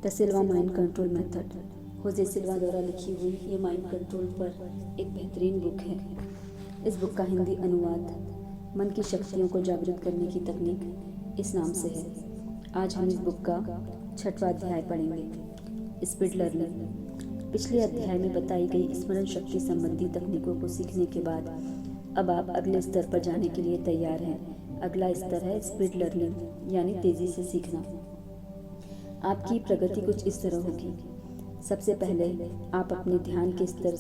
The Silva mind control method Jose Silva द्वारा लिखी हुई ये माइंड कंट्रोल पर एक बेहतरीन बुक है। इस बुक का हिंदी अनुवाद मन की शक्तियों को जागृत करने की तकनीक इस नाम से है। आज हम इस बुक का 6वां अध्याय पढ़ेंगे, स्पीड लर्निंग। पिछले अध्याय में बताई गई स्मरण शक्ति संबंधी तकनीकों को सीखने के बाद अब आप अगले स्तर पर जाने के लिए तैयार हैं। अगला स्तर है स्पीड लर्निंग, यानी तेजी से सीखना। आपकी प्रगति कुछ इस तरह होगी। सबसे पहले आप अपने ध्यान के स्तर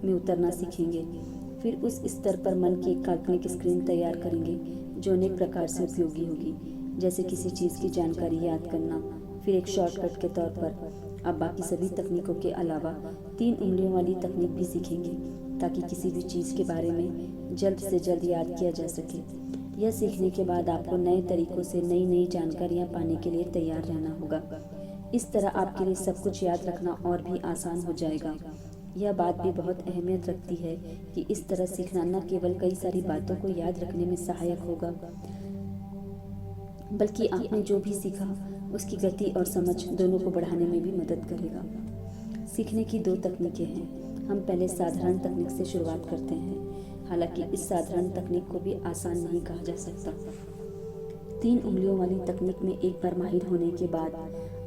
में उतरना सीखेंगे। फिर उस स्तर पर मन की एक काल्पनिक स्क्रीन तैयार करेंगे जो अनेक प्रकार से उपयोगी होगी, जैसे किसी चीज़ की जानकारी याद करना। फिर एक शॉर्टकट के तौर पर आप बाकी सभी तकनीकों के अलावा 3 उंगलियों वाली तकनीक भी सीखेंगे, ताकि किसी भी चीज़ के बारे में जल्द से जल्द याद किया जा सके। यह सीखने के बाद आपको नए तरीकों से नई नई जानकारियाँ पाने के लिए तैयार रहना होगा। इस तरह आपके लिए सब कुछ याद रखना और भी आसान हो जाएगा। यह बात भी बहुत अहमियत रखती है कि इस तरह सीखना न केवल कई सारी बातों को याद रखने में सहायक होगा, बल्कि आपने जो भी सीखा उसकी गति और समझ दोनों को बढ़ाने में भी मदद करेगा। सीखने की 2 तकनीकें हैं। हम पहले साधारण तकनीक से शुरुआत करते हैं। हालांकि इस साधारण तकनीक को भी आसान नहीं कहा जा सकता। 3 उंगलियों वाली तकनीक में एक बार माहिर होने के बाद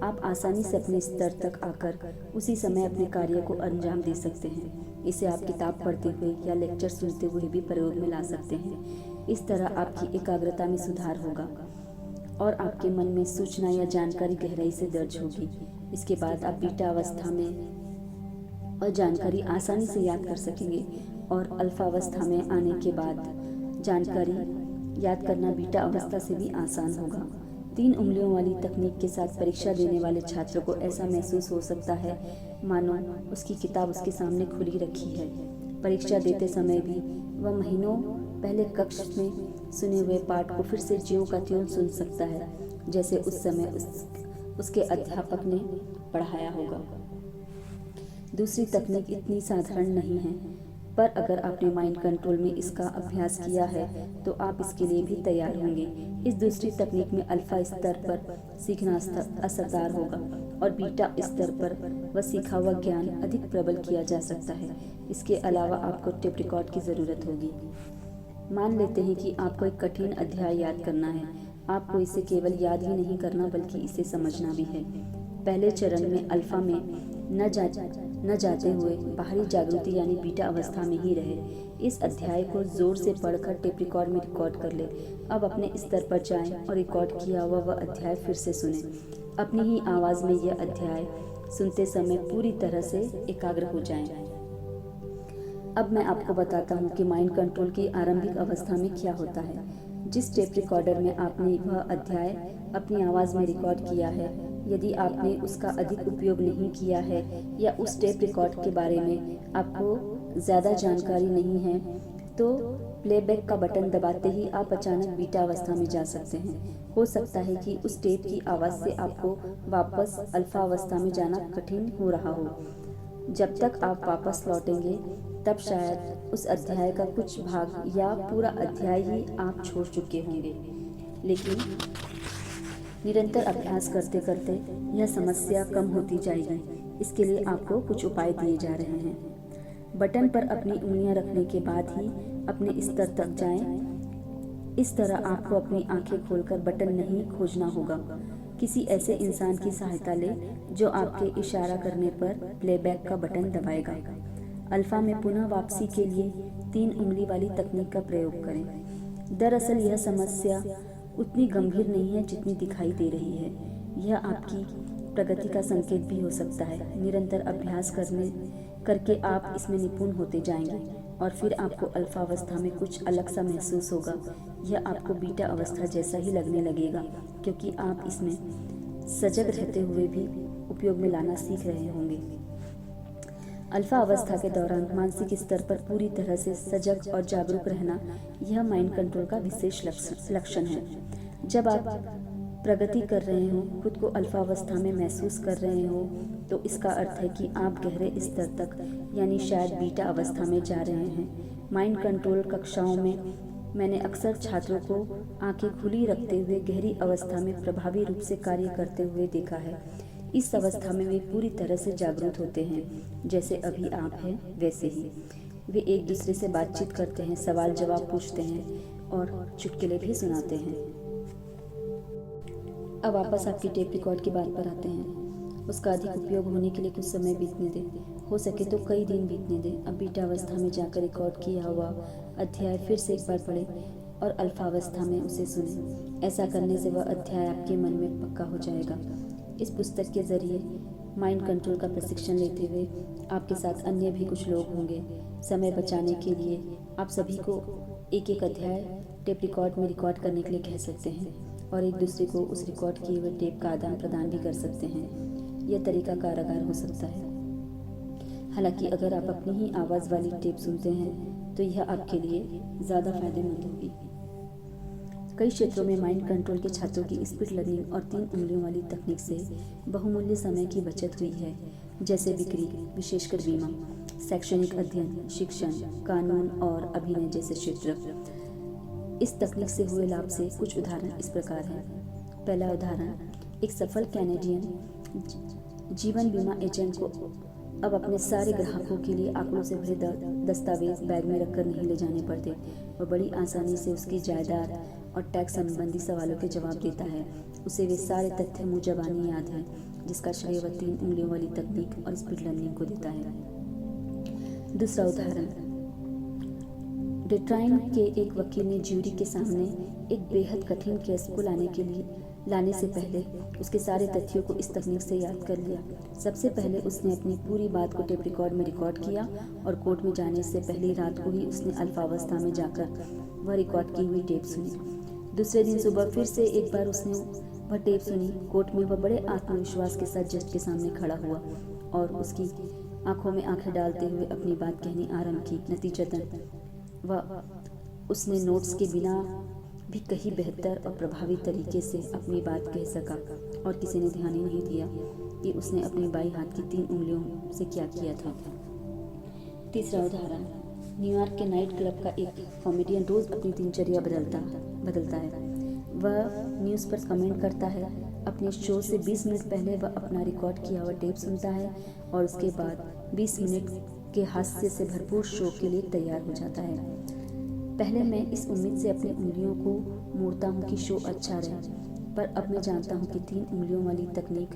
आप आसानी से अपने स्तर तक आकर उसी समय अपने कार्य को अंजाम दे सकते हैं। इसे आप किताब पढ़ते हुए या लेक्चर सुनते हुए भी प्रयोग में ला सकते हैं। इस तरह आपकी एकाग्रता में सुधार होगा और आपके मन में सूचना या जानकारी गहराई से दर्ज होगी। इसके बाद आप बीटा अवस्था में और जानकारी आसानी से याद कर सकेंगे और अल्फा अवस्था में आने के बाद जानकारी याद करना बीटा अवस्था से भी आसान होगा। 3 उंगलियों वाली तकनीक के साथ परीक्षा देने वाले छात्र को ऐसा महसूस हो सकता है मानो उसकी किताब उसके सामने खुली रखी है। परीक्षा देते समय भी वह महीनों पहले कक्ष में सुने हुए पाठ को फिर से ज्यों का त्यों सुन सकता है, जैसे उस समय उसके अध्यापक ने पढ़ाया होगा। दूसरी तकनीक इतनी साधारण नहीं है, पर अगर आपने माइंड कंट्रोल में इसका अभ्यास किया है तो आप इसके लिए भी तैयार होंगे। इस दूसरी तकनीक में अल्फा स्तर पर सीखना असरदार होगा और बीटा स्तर पर वह सीखा हुआ ज्ञान अधिक प्रबल किया जा सकता है। इसके अलावा आपको टेप रिकॉर्ड की ज़रूरत होगी। मान लेते हैं कि आपको एक कठिन अध्याय याद करना है। आपको इसे केवल याद ही नहीं करना बल्कि इसे समझना भी है। पहले चरण में अल्फा में न जाते हुए बाहरी जागृति यानी बीटा अवस्था में ही रहे। इस अध्याय को जोर से पढ़कर टेप रिकॉर्ड में रिकॉर्ड कर ले। अब अपने स्तर पर जाएं और रिकॉर्ड किया हुआ वह अध्याय फिर से सुने। अपनी ही आवाज़ में यह अध्याय सुनते समय पूरी तरह से एकाग्र हो जाएं। अब मैं आपको बताता हूँ कि माइंड कंट्रोल की आरंभिक अवस्था में क्या होता है। जिस टेप रिकॉर्डर में आपने वह अध्याय अपनी आवाज़ में रिकॉर्ड किया है, यदि आपने उसका अधिक उपयोग नहीं किया है या उस टेप रिकॉर्ड के बारे में आपको ज़्यादा जानकारी नहीं है, तो प्लेबैक का बटन दबाते ही आप अचानक बीटा अवस्था में जा सकते हैं। हो सकता है कि उस टेप की आवाज़ से आपको वापस अल्फा अवस्था में जाना कठिन हो रहा हो। जब तक आप वापस लौटेंगे तब शायद उस अध्याय का कुछ भाग या पूरा अध्याय ही आप छोड़ चुके होंगे। लेकिन निरंतर अभ्यास करते करते यह समस्या कम होती जाएगी। इसके लिए आपको कुछ उपाय दिए जा रहे हैं। बटन पर अपनी उंगलियां रखने के बाद ही अपने स्तर तक जाएं। इस तरह आपको अपनी आंखें खोलकर बटन नहीं खोजना होगा। किसी ऐसे इंसान की सहायता लें जो आपके इशारा करने पर प्लेबैक का बटन दबाएगा। अल्फा में पुनः वापसी के लिए 3 उंगली वाली तकनीक का प्रयोग करें। दरअसल यह समस्या उतनी गंभीर नहीं है जितनी दिखाई दे रही है। यह आपकी प्रगति का संकेत भी हो सकता है। निरंतर अभ्यास करके आप इसमें निपुण होते जाएंगे और फिर आपको अल्फा अवस्था में कुछ अलग सा महसूस होगा। यह आपको बीटा अवस्था जैसा ही लगने लगेगा, क्योंकि आप इसमें सजग रहते हुए भी उपयोग में लाना सीख रहे होंगे। अल्फा अवस्था के दौरान मानसिक स्तर पर पूरी तरह से सजग और जागरूक रहना यह माइंड कंट्रोल का विशेष लक्षण है। जब आप प्रगति कर रहे हो, खुद को अल्फा अवस्था में महसूस कर रहे हो, तो इसका अर्थ है कि आप गहरे स्तर तक यानी शायद बीटा अवस्था में जा रहे हैं। माइंड कंट्रोल कक्षाओं में मैंने अक्सर छात्रों को आंखें खुली रखते हुए गहरी अवस्था में प्रभावी रूप से कार्य करते हुए देखा है। इस अवस्था में वे पूरी तरह से जागरूक होते हैं, जैसे अभी आप हैं वैसे ही। वे एक दूसरे से बातचीत करते हैं, सवाल जवाब पूछते हैं और चुटकुले भी सुनाते हैं। अब वापस आपकी टेप रिकॉर्ड की बात पर आते हैं। उसका अधिक उपयोग होने के लिए कुछ समय बीतने दें, हो सके तो कई दिन बीतने दें। अब बीटा अवस्था में जाकर रिकॉर्ड किया हुआ अध्याय फिर से एक बार पढ़ें और अल्फा अवस्था में उसे सुनें। ऐसा करने से वह अध्याय आपके मन में पक्का हो जाएगा। इस पुस्तक के जरिए माइंड कंट्रोल का प्रशिक्षण लेते हुए आपके साथ अन्य भी कुछ लोग होंगे। समय बचाने के लिए आप सभी को एक एक अध्याय टेप रिकॉर्ड में रिकॉर्ड करने के लिए कह सकते हैं और एक दूसरे को उस रिकॉर्ड किए हुए टेप का आदान प्रदान भी कर सकते हैं। यह तरीका कारगर हो सकता है। हालांकि अगर आप अपनी ही आवाज़ वाली टेप सुनते हैं तो यह आपके लिए ज़्यादा फायदेमंद होगी। कई क्षेत्रों में माइंड कंट्रोल के छात्रों की स्पीड लर्निंग और 3 उंगलियों वाली तकनीक से बहुमूल्य समय की बचत हुई है, जैसे बिक्री, विशेषकर बीमा, शैक्षणिक अध्ययन, शिक्षण, कानून और अभिनय जैसे क्षेत्र। इस तकनीक से हुए लाभ से कुछ उदाहरण इस प्रकार हैं। पहला उदाहरण, एक सफल कैनेडियन जीवन बीमा एजेंट को अब अपने सारे ग्राहकों के लिए आंकड़ों से भरे दस्तावेज बैग में रखकर नहीं ले जाने पड़ते। वह बड़ी आसानी से उसकी जायदाद और टैक्स संबंधी सवालों के जवाब देता है। उसे वे सारे तथ्य मुँह ज़बानी याद हैं, जिसका श्रेय वह 3 उंगलियों वाली तकनीक और स्पीड लर्निंग को देता है। दूसरा उदाहरण, डेट्रॉइट के एक वकील ने ज्यूरी के सामने एक बेहद कठिन केस को लाने से पहले उसके सारे तथ्यों को इस तकनीक से याद कर लिया। सबसे पहले उसने अपनी पूरी बात को टेप रिकॉर्ड में रिकॉर्ड किया और कोर्ट में जाने से पहली रात को ही उसने अल्फा अवस्था में जाकर वह रिकॉर्ड की हुई टेप सुनी। दूसरे दिन सुबह फिर से एक बार उसने वह टेप सुनी। कोर्ट में वह बड़े आत्मविश्वास के साथ जज के सामने खड़ा हुआ और उसकी आंखों में आंखें डालते हुए अपनी बात कहनी आरंभ की। नतीजतन उसने नोट्स के बिना भी कहीं बेहतर और प्रभावी तरीके से अपनी बात कह सका और किसी ने ध्यान ही नहीं दिया कि उसने अपनी बाई हाथ की 3 उंगलियों से क्या किया था। तीसरा उदाहरण, न्यूयॉर्क के नाइट क्लब का एक कॉमेडियन रोज़ अपनी दिनचर्या बदलता है। वह न्यूज़ पर कमेंट करता है, अपने शो से 20 मिनट पहले वह अपना रिकॉर्ड किया हुआ टेप सुनता है और उसके बाद 20 मिनट के हास्य से भरपूर शो के लिए तैयार हो जाता है। पहले मैं इस उम्मीद से अपनी उंगलियों को मोड़ता हूँ कि शो अच्छा रहे, पर अब मैं जानता हूँ कि 3 उंगलियों वाली तकनीक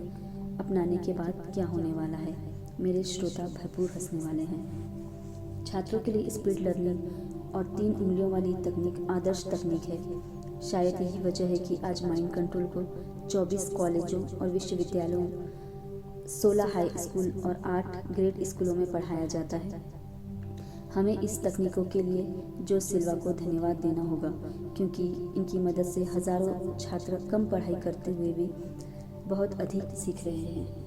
अपनाने के बाद क्या होने वाला है। मेरे श्रोता भरपूर हंसने वाले हैं। छात्रों के लिए स्पीड लर्निंग और 3 उंगलियों वाली तकनीक आदर्श तकनीक है। शायद यही वजह है कि आज माइंड कंट्रोल को 24 कॉलेजों और विश्वविद्यालयों, 16 हाई स्कूल और 8 ग्रेड स्कूलों में पढ़ाया जाता है। हमें इस तकनीकों के लिए जो सिल्वा को धन्यवाद देना होगा, क्योंकि इनकी मदद से हज़ारों छात्र कम पढ़ाई करते हुए भी बहुत अधिक सीख रहे हैं।